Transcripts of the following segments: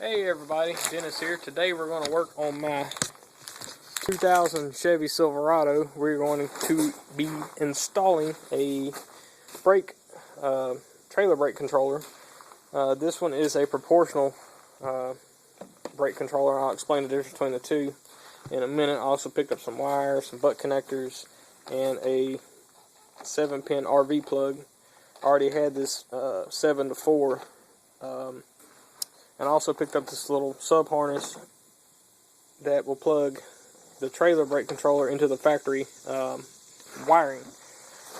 Hey everybody, Dennis here. Today we're going to work on my 2000 Chevy Silverado. We're going to be installing a trailer brake controller. This one is a proportional brake controller. I'll explain the difference between the two in a minute. I also picked up some wires, some butt connectors, and a 7-pin RV plug. I already had this 7 to 4. And I also picked up this little sub harness that will plug the trailer brake controller into the factory wiring.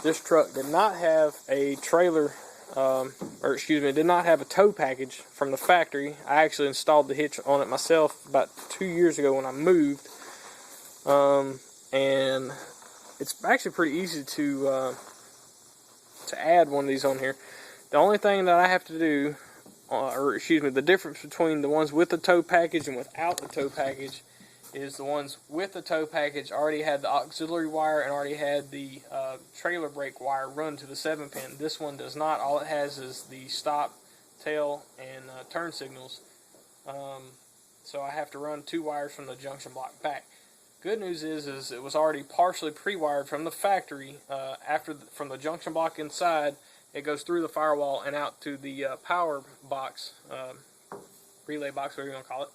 This truck did not have a did not have a tow package from the factory. I actually installed the hitch on it myself about 2 years ago when I moved. And it's actually pretty easy to add one of these on here. The only thing that I have to do, the difference between the ones with the tow package and without the tow package is the ones with the tow package already had the auxiliary wire and already had the trailer brake wire run to the 7-pin. This one does not. All it has is the stop, tail, and turn signals. So I have to run 2 wires from the junction block back. Good news is it was already partially pre-wired from the factory. From the junction block inside, it goes through the firewall and out to the power box, relay box, whatever you want to call it.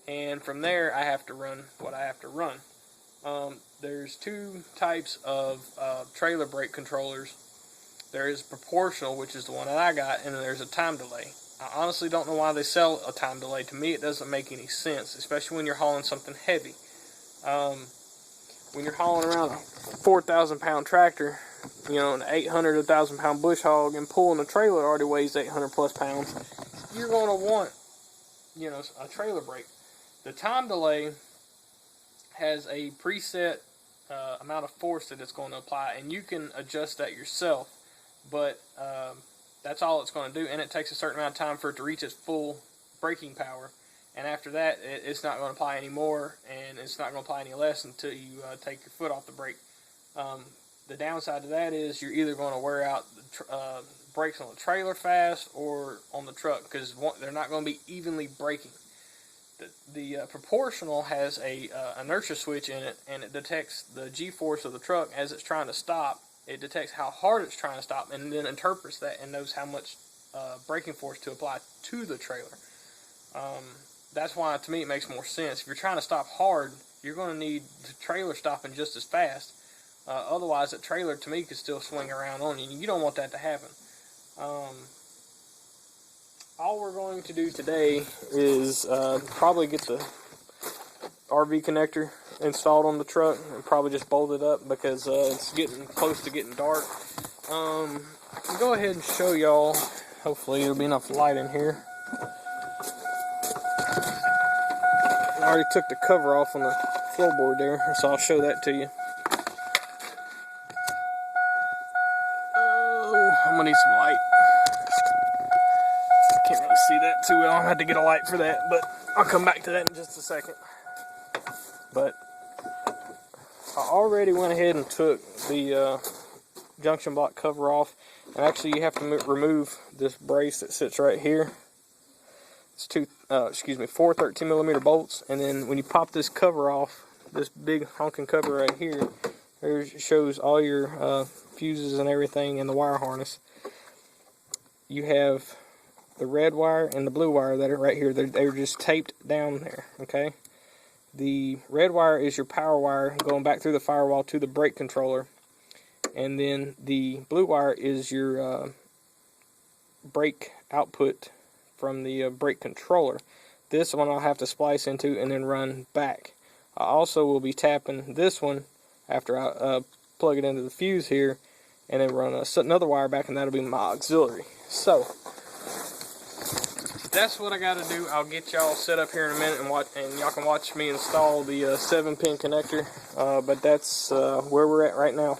And from there, I have to run what I have to run. There's 2 types of trailer brake controllers. There is proportional, which is the one that I got, and then there's a time delay. I honestly don't know why they sell a time delay. To me, it doesn't make any sense, especially when you're hauling something heavy. When you're hauling around a 4,000-pound tractor, you know, an 800 to 1,000-pound bush hog, and pulling a trailer that already weighs 800 plus pounds, you're going to want, you know, a trailer brake. The time delay has a preset amount of force that it's going to apply, and you can adjust that yourself, but that's all it's going to do, and it takes a certain amount of time for it to reach its full braking power. And after that, it's not going to apply any more, and it's not going to apply any less until you take your foot off the brake. The downside to that is you're either going to wear out the brakes on the trailer fast or on the truck, because they're not going to be evenly braking. The proportional has a inertia switch in it, and it detects the G-force of the truck as it's trying to stop. It detects how hard it's trying to stop, and then interprets that and knows how much braking force to apply to the trailer. That's why, to me, it makes more sense. If you're trying to stop hard, you're going to need the trailer stopping just as fast. Otherwise, that trailer, to me, could still swing around on you. You don't want that to happen. All we're going to do today is probably get the RV connector installed on the truck and probably just bolt it up because it's getting close to getting dark. I can go ahead and show y'all. Hopefully, there'll be enough light in here. I already took the cover off on the floorboard there, so I'll show that to you. Oh, I'm gonna need some light. Can't really see that too well. I'll have to get a light for that, but I'll come back to that in just a second. But I already went ahead and took the junction block cover off, and actually you have to remove this brace that sits right here. It's 4 13mm bolts, and then when you pop this cover off, this big honking cover right here, it shows all your fuses and everything in the wire harness. You have the red wire and the blue wire that are right here. They're just taped down there, okay? The red wire is your power wire going back through the firewall to the brake controller, and then the blue wire is your brake output from the brake controller. This one I'll have to splice into and then run back. I also will be tapping this one after I plug it into the fuse here, and then run another wire back, and that'll be my auxiliary. So that's what I got to do. I'll get y'all set up here in a minute, and y'all can watch me install the 7-pin connector. But that's where we're at right now.